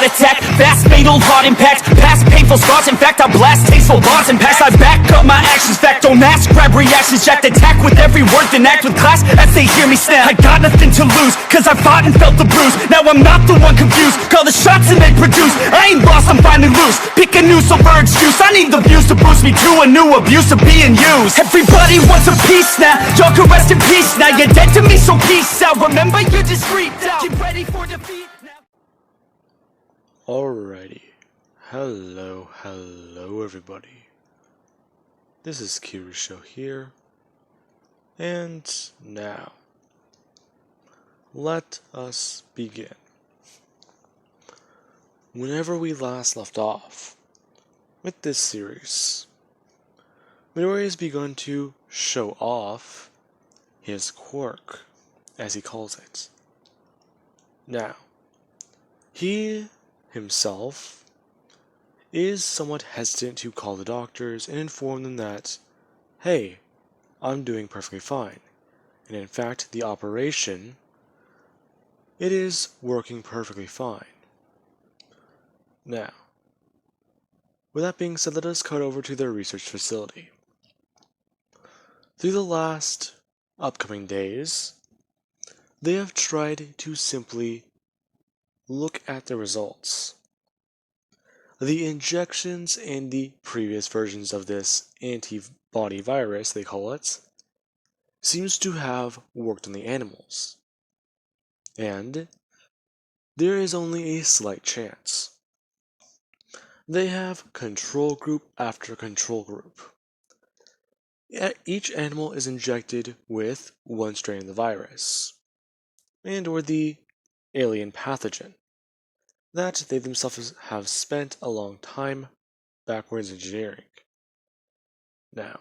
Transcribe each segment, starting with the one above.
attack, fast fatal heart impact, past painful scars. In fact, I blast tasteful bars and packs. I back up my actions, fact don't ask, grab reactions, jacked attack with every word, then act with class as they hear me snap. I got nothing to lose, cause I fought and felt the bruise. Now I'm not the one confused, call the shots and they produce. I ain't lost, I'm finally loose, pick a new silver excuse. I need the views to boost me to a new abuse of being used. Everybody wants a piece now, y'all can rest in peace now. You're dead to me, so peace out. Remember, you're discreet out. Get ready for defeat now. Alrighty, hello everybody. This is Kirisho here, and now, let us begin. Whenever we last left off with this series, Midoriya has begun to show off his quirk, as he calls it. Now, he himself is somewhat hesitant to call the doctors and inform them that, hey, I'm doing perfectly fine, and in fact the operation, it is working perfectly fine. Now, with that being said, let us cut over to their research facility. Through the last upcoming days, they have tried to simply look at the results. The injections and the previous versions of this antibody virus, they call it, seems to have worked on the animals. And there is only a slight chance. They have control group after control group. Each animal is injected with one strain of the virus, and or the alien pathogen that they themselves have spent a long time backwards engineering. Now,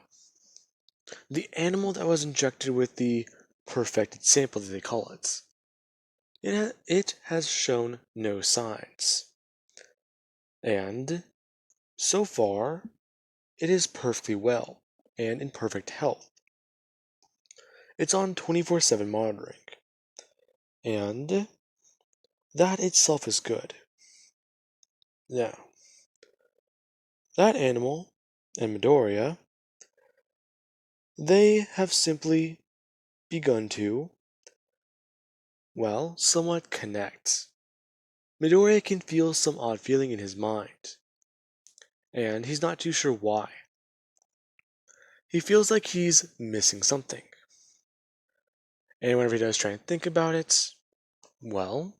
the animal that was injected with the perfected sample that they call it, it has shown no signs. And so far, it is perfectly well and in perfect health. It's on 24/7 monitoring, and that itself is good. Now, that animal and Midoriya, they have simply begun to, well, somewhat connect. Midoriya can feel some odd feeling in his mind, and he's not too sure why. He feels like he's missing something. And whenever he does try and think about it, well,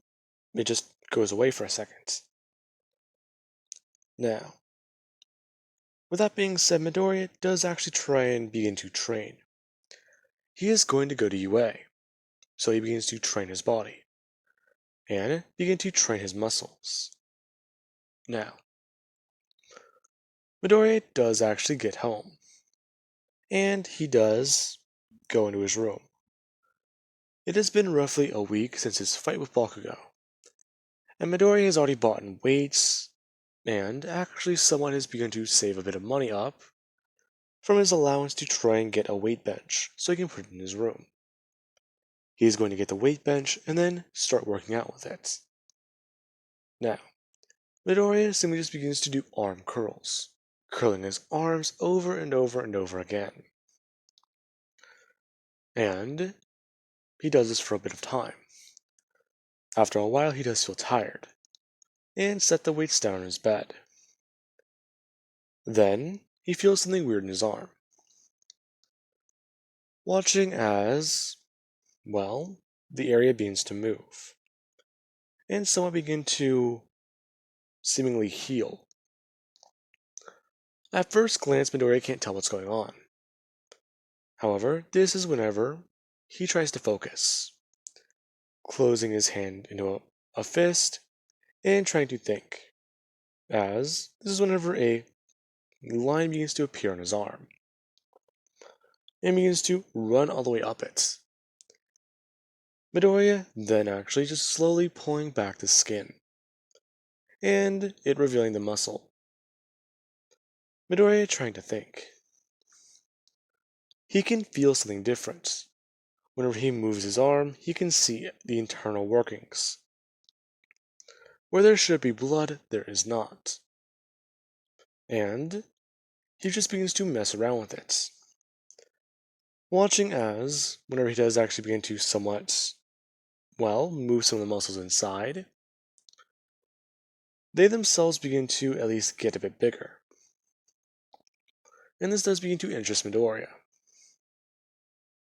it just goes away for a second. Now, with that being said, Midoriya does actually try and begin to train. He is going to go to UA, so he begins to train his body, and begin to train his muscles. Now, Midoriya does actually get home, and he does go into his room. It has been roughly a week since his fight with Bakugo, and Midoriya has already bought in weights, and actually someone has begun to save a bit of money up from his allowance to try and get a weight bench so he can put it in his room. He's going to get the weight bench and then start working out with it. Now, Midoriya simply just begins to do arm curls, curling his arms over and over and over again. And he does this for a bit of time. After a while, he does feel tired, and set the weights down on his bed. Then, he feels something weird in his arm. Watching as, well, the area begins to move, and somewhat begin to seemingly heal. At first glance, Midoriya can't tell what's going on. However, this is whenever he tries to focus, closing his hand into a fist and trying to think, as this is whenever a line begins to appear on his arm, and begins to run all the way up it. Midoriya then actually just slowly pulling back the skin, and it revealing the muscle. Midoriya trying to think. He can feel something different. Whenever he moves his arm, he can see the internal workings. Where there should be blood, there is not. And he just begins to mess around with it. Watching as, whenever he does actually begin to somewhat, well, move some of the muscles inside, they themselves begin to at least get a bit bigger. And this does begin to interest Midoriya.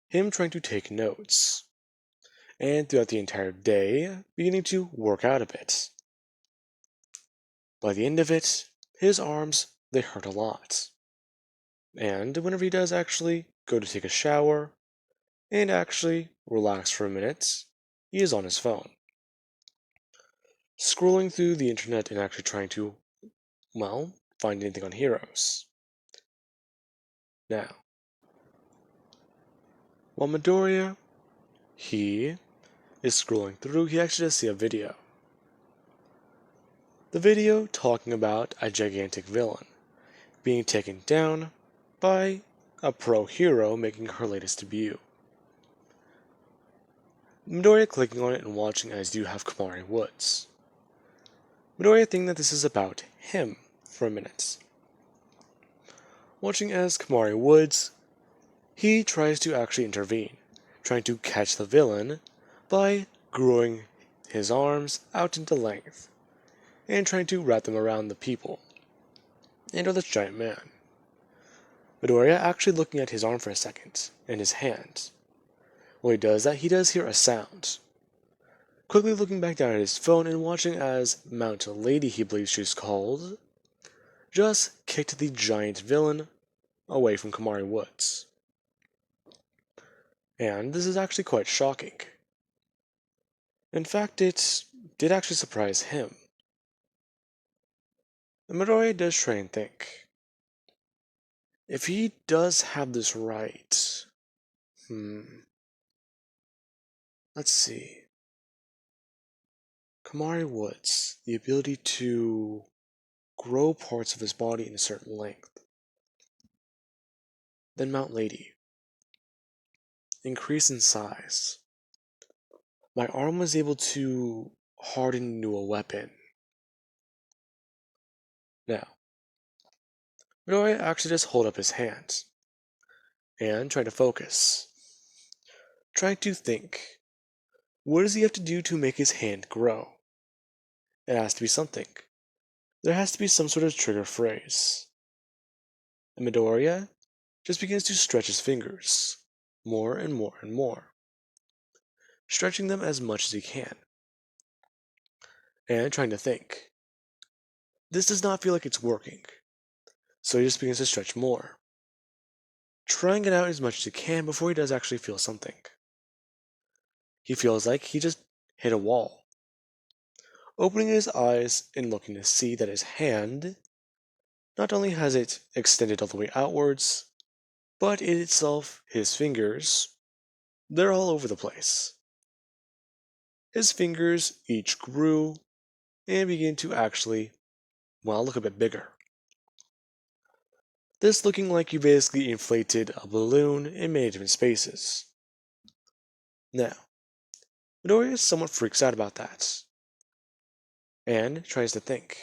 Him trying to take notes, and throughout the entire day, beginning to work out a bit. By the end of it, his arms, they hurt a lot. And whenever he does actually go to take a shower, and actually relax for a minute, he is on his phone. Scrolling through the internet and actually trying to, well, find anything on heroes. Now, while Midoriya, he is scrolling through, he actually does see a video. The video talking about a gigantic villain being taken down by a pro hero making her latest debut. Midoriya clicking on it and watching as you have Kamari Woods. Midoriya thinking that this is about him for a minute. Watching as Kamari Woods, he tries to actually intervene, trying to catch the villain by growing his arms out into length, and trying to wrap them around the people, and this giant man. Midoriya actually looking at his arm for a second, and his hand. While he does that, he does hear a sound. Quickly looking back down at his phone and watching as Mount Lady, he believes she's called, just kicked the giant villain away from Kamari Woods. And this is actually quite shocking. In fact, it did actually surprise him. And Midoriya does try and think. If he does have this right, let's see. Kamari Woods, the ability to grow parts of his body in a certain length. Then Mount Lady. Increase in size. My arm was able to harden into a weapon. Now, Midoriya actually just hold up his hands and try to focus. Trying to think. What does he have to do to make his hand grow? It has to be something. There has to be some sort of trigger phrase. And Midoriya just begins to stretch his fingers more and more and more, stretching them as much as he can, and trying to think. This does not feel like it's working, so he just begins to stretch more, trying it out as much as he can before he does actually feel something. He feels like he just hit a wall. Opening his eyes and looking to see that his hand, not only has it extended all the way outwards, but in itself, his fingers, they're all over the place. His fingers each grew and began to actually, look a bit bigger. This looking like you basically inflated a balloon in many different spaces. Now, Midoriya somewhat freaks out about that, and tries to think.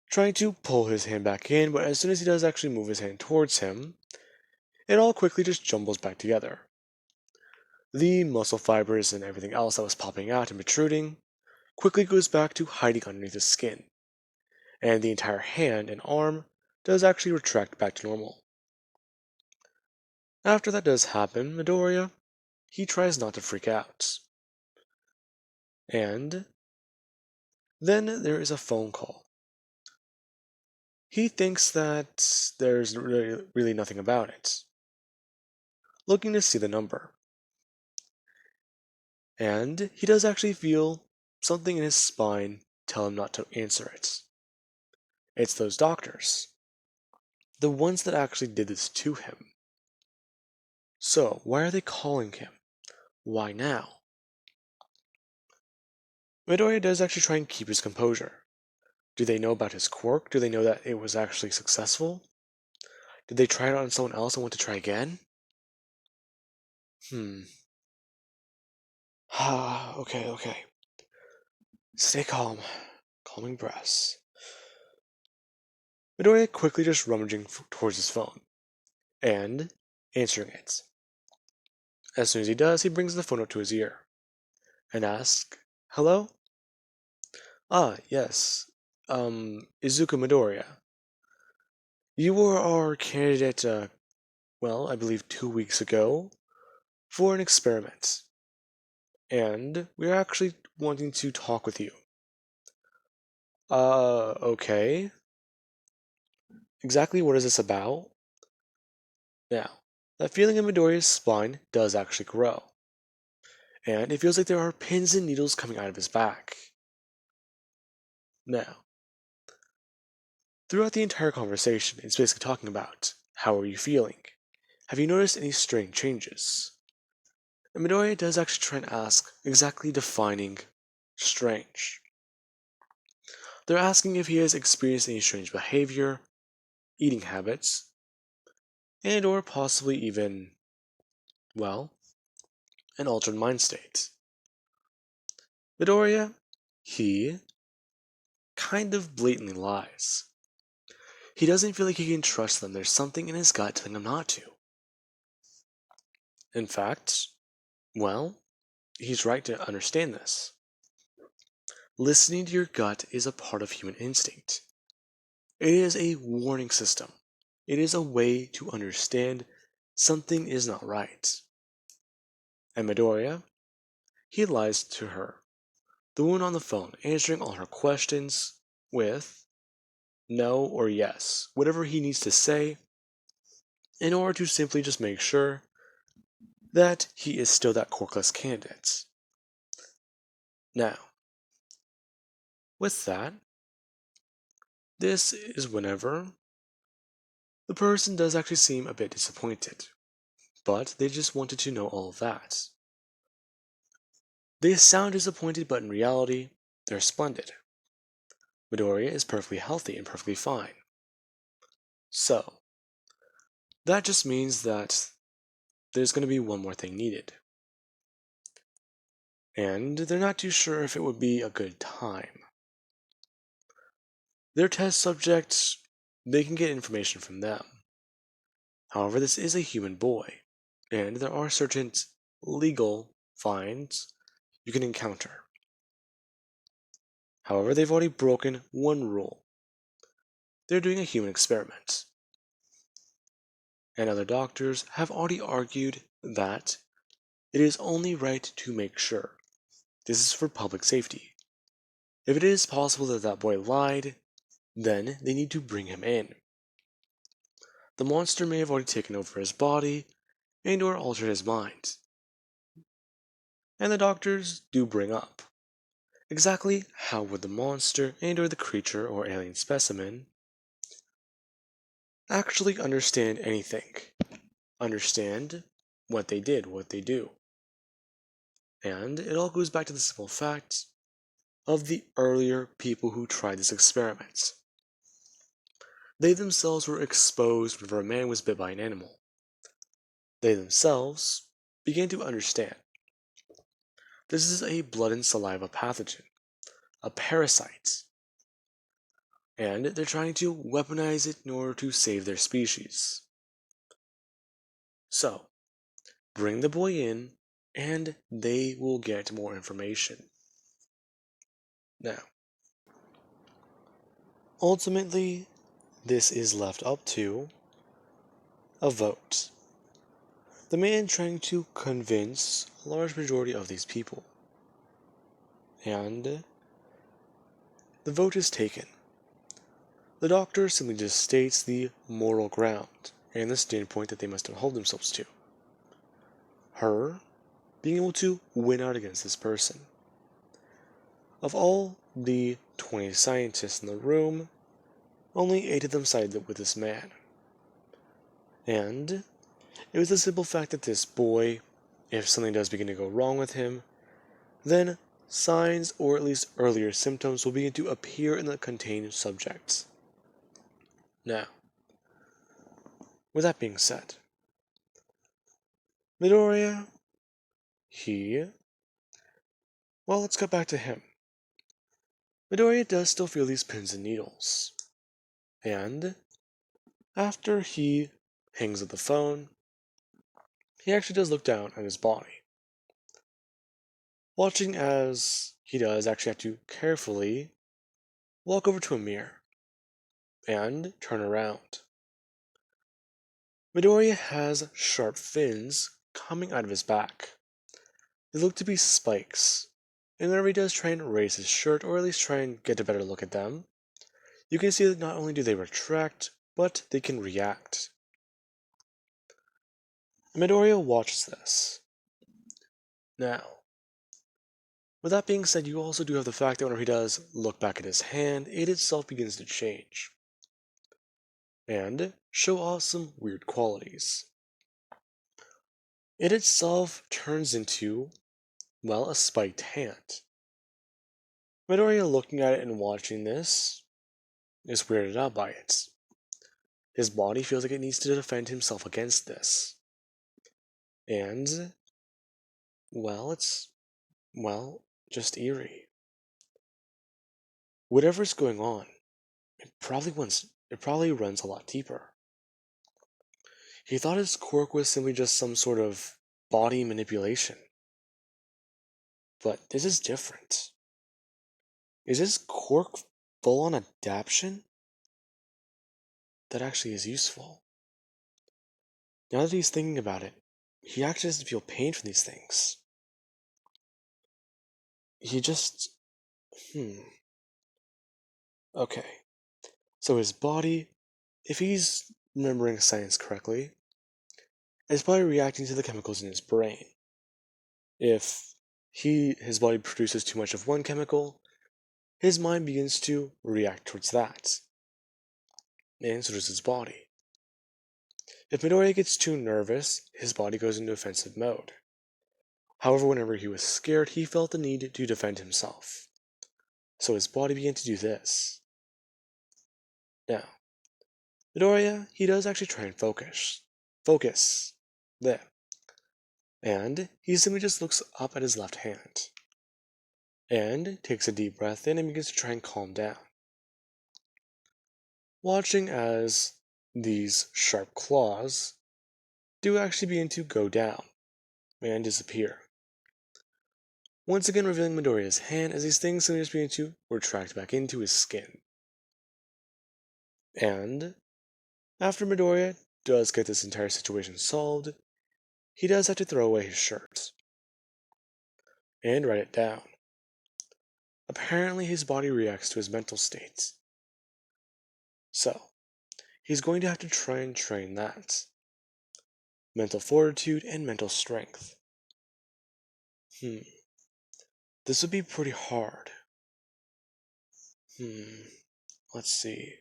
Trying to pull his hand back in, but as soon as he does actually move his hand towards him, it all quickly just jumbles back together. The muscle fibers and everything else that was popping out and protruding quickly goes back to hiding underneath his skin, and the entire hand and arm does actually retract back to normal. After that does happen, Midoriya, he tries not to freak out. And then there is a phone call. He thinks that there's really nothing about it. Looking to see the number. And he does actually feel something in his spine tell him not to answer it. It's those doctors. The ones that actually did this to him. So, why are they calling him? Why now? Midoriya does actually try and keep his composure. Do they know about his quirk? Do they know that it was actually successful? Did they try it on someone else and want to try again? Okay. Stay calm. calming breaths. Midoriya quickly just rummaging towards his phone, and answering it. As soon as he does, he brings the phone up to his ear, and asks, "Hello? Ah, yes. Izuku Midoriya. You were our candidate, I believe 2 weeks ago, for an experiment. And we're actually wanting to talk with you." Okay. Exactly what is this about? Now, that feeling in Midoriya's spine does actually grow, and it feels like there are pins and needles coming out of his back. Now, throughout the entire conversation, it's basically talking about, how are you feeling? Have you noticed any strange changes? And Midoriya does actually try and ask, exactly defining strange. They're asking if he has experienced any strange behavior, eating habits, and or possibly even, an altered mind state. Midoriya, he kind of blatantly lies. He doesn't feel like he can trust them. There's something in his gut telling him not to. In fact, he's right to understand this. Listening to your gut is a part of human instinct. It is a warning system. It is a way to understand something is not right. And Midoriya, he lies to her, the one on the phone, answering all her questions with no or yes, whatever he needs to say, in order to simply just make sure that he is still that Quirkless candidate. Now, with that, this is whenever the person does actually seem a bit disappointed, but they just wanted to know all of that. They sound disappointed, but in reality, they're splendid. Midoriya is perfectly healthy and perfectly fine. So, that just means that there's going to be one more thing needed. And they're not too sure if it would be a good time. Their test subjects, they can get information from them. However, this is a human boy, and there are certain legal fines you can encounter. However, they've already broken one rule. They're doing a human experiment. And other doctors have already argued that it is only right to make sure. This is for public safety. If it is possible that that boy lied, then they need to bring him in. The monster may have already taken over his body and or altered his mind. And the doctors do bring up exactly how would the monster and or the creature or alien specimen actually understand anything. Understand what they did, what they do. And it all goes back to the simple fact of the earlier people who tried this experiment. They themselves were exposed whenever a man was bit by an animal. They themselves began to understand. This is a blood and saliva pathogen, a parasite, and they're trying to weaponize it in order to save their species. So, bring the boy in, and they will get more information. Now, ultimately, this is left up to a vote. The man trying to convince a large majority of these people. And the vote is taken. The doctor simply just states the moral ground and the standpoint that they must hold themselves to. Her being able to win out against this person. Of all the 20 scientists in the room, only 8 of them sided with this man. And it was the simple fact that this boy, if something does begin to go wrong with him, then signs or at least earlier symptoms will begin to appear in the contained subjects. Now, with that being said, Midoriya, let's get back to him. Midoriya does still feel these pins and needles. And after he hangs up the phone, he actually does look down at his body. Watching as he does actually have to carefully walk over to a mirror and turn around. Midoriya has sharp fins coming out of his back. They look to be spikes, and whenever he does try and raise his shirt, or at least try and get a better look at them, you can see that not only do they retract, but they can react. Midoriya watches this. Now, with that being said, you also do have the fact that whenever he does look back at his hand, it itself begins to change and show off some weird qualities. It itself turns into, well, a spiked hand. Midoriya looking at it and watching this is weirded out by it. His body feels like it needs to defend himself against this. And, well, it's, well, just eerie. Whatever's going on, it probably runs a lot deeper. He thought his quirk was simply just some sort of body manipulation. But this is different. Is his quirk full-on adaptation? That actually is useful. Now that he's thinking about it, he actually doesn't feel pain from these things. He just... Okay. So his body, if he's remembering science correctly, is probably reacting to the chemicals in his brain. If his body produces too much of one chemical, his mind begins to react towards that. And so does his body. If Midoriya gets too nervous, his body goes into offensive mode. However, whenever he was scared, he felt the need to defend himself. So his body began to do this. Now, Midoriya, he does actually try and focus. Focus. There. And he simply just looks up at his left hand. And takes a deep breath in and begins to try and calm down. Watching as these sharp claws do actually begin to go down and disappear. Once again revealing Midoriya's hand as these things simply just begin to retract back into his skin. And after Midoriya does get this entire situation solved, he does have to throw away his shirt and write it down. Apparently his body reacts to his mental state. So, he's going to have to try and train that. Mental fortitude and mental strength. This would be pretty hard. Let's see.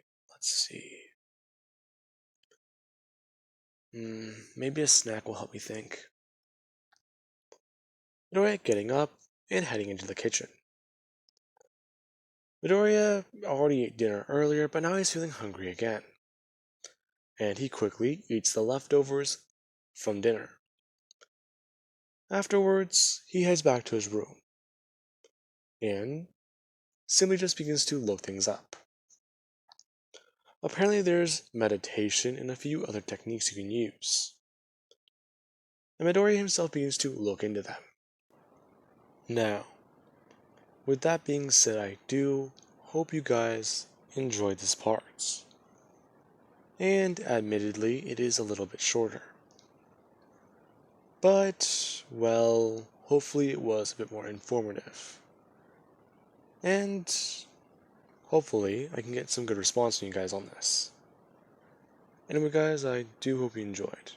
Maybe a snack will help me think. Midoriya getting up and heading into the kitchen. Midoriya already ate dinner earlier, but now he's feeling hungry again. And he quickly eats the leftovers from dinner. Afterwards, he heads back to his room and simply just begins to look things up. Apparently there's meditation and a few other techniques you can use. And Midoriya himself begins to look into them. Now, with that being said, I do hope you guys enjoyed this part. And admittedly, it is a little bit shorter. But, well, hopefully it was a bit more informative. And hopefully I can get some good response from you guys on this. Anyway guys, I do hope you enjoyed.